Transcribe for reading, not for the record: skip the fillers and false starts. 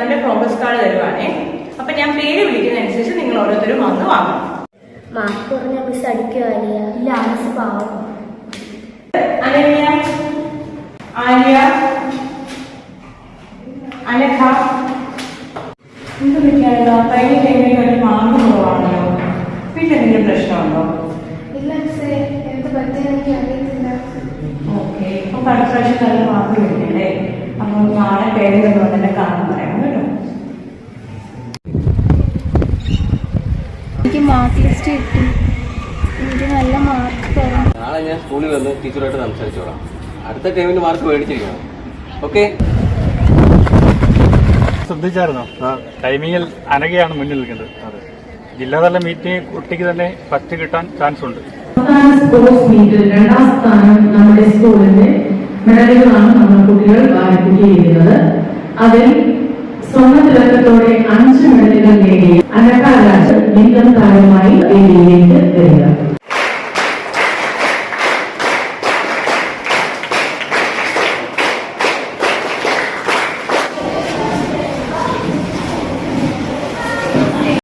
എക്സാമിന്റെ progress card തരുവാണേ. അപ്പൊ ഞാൻ പേര് വിളിക്കുന്നതനുസരിച്ച് നിങ്ങൾ ഓരോരുത്തരും വന്ന് വാങ്ങണം. മാർക്ക് കുറഞ്ഞ മിസ് അടിക്കുക ആര്യ? ഇല്ല, മിസ് പാവം. അനന്യ, ആര്യ, അനഘ, എന്ത് പറ്റിയാണല്ലോ? കഴിഞ്ഞ ടൈമിൽ ഒരു മാർക്ക് കുറവാണല്ലോ. പിന്നെ എന്തെങ്കിലും പ്രശ്നമുണ്ടോ? ഇല്ല മിസ്സേ, എന്ത് പറ്റിയെന്ന് അറിയത്തില്ല. ഓക്കെ, അപ്പൊ അടുത്ത പ്രാവശ്യം നല്ല മാർക്ക് കിട്ടില്ലേ? അപ്പൊ നാളെ പേര് തന്നെ കാണാൻ പറയാം കേട്ടോ. എനിക്ക് മാർക്ക് ലിസ്റ്റ് കിട്ടി. എനിക്ക് നല്ല മാർക്ക് തരാം. നാളെ ഞാൻ സ്കൂളിൽ വന്ന് ടീച്ചറുമായിട്ട് സംസാരിച്ചോളാം. അടുത്ത ടൈമിന് മാർക്ക് മേടിച്ചിരിക്കണം. ഓക്കെ? ശ്രദ്ധിച്ചായിരുന്നോ? ടൈമിങ്ങിൽ അനഘയാണ് മുന്നിൽ നിൽക്കുന്നത്. ജില്ലാതല മീറ്റിംഗ് കുട്ടിക്ക് തന്നെ ഫസ്റ്റ് കിട്ടാൻ ചാൻസ് ഉണ്ട്. സ്പോർട്സ് മീറ്റിൽ 2ാം സ്ഥാനം നമ്മുടെ സ്കൂളിന്റെ മെഡലുകളാണ് നമ്മൾ കുട്ടികൾ ചെയ്തിരുന്നത്. അതിൽ സ്വർണ്ണ തിളക്കത്തോടെ 5 മെഡലുകൾ നേടി അനഘ രാജ് ഇന്ത്യൻ താരമായി വേദിയിലേക്ക് വരിക.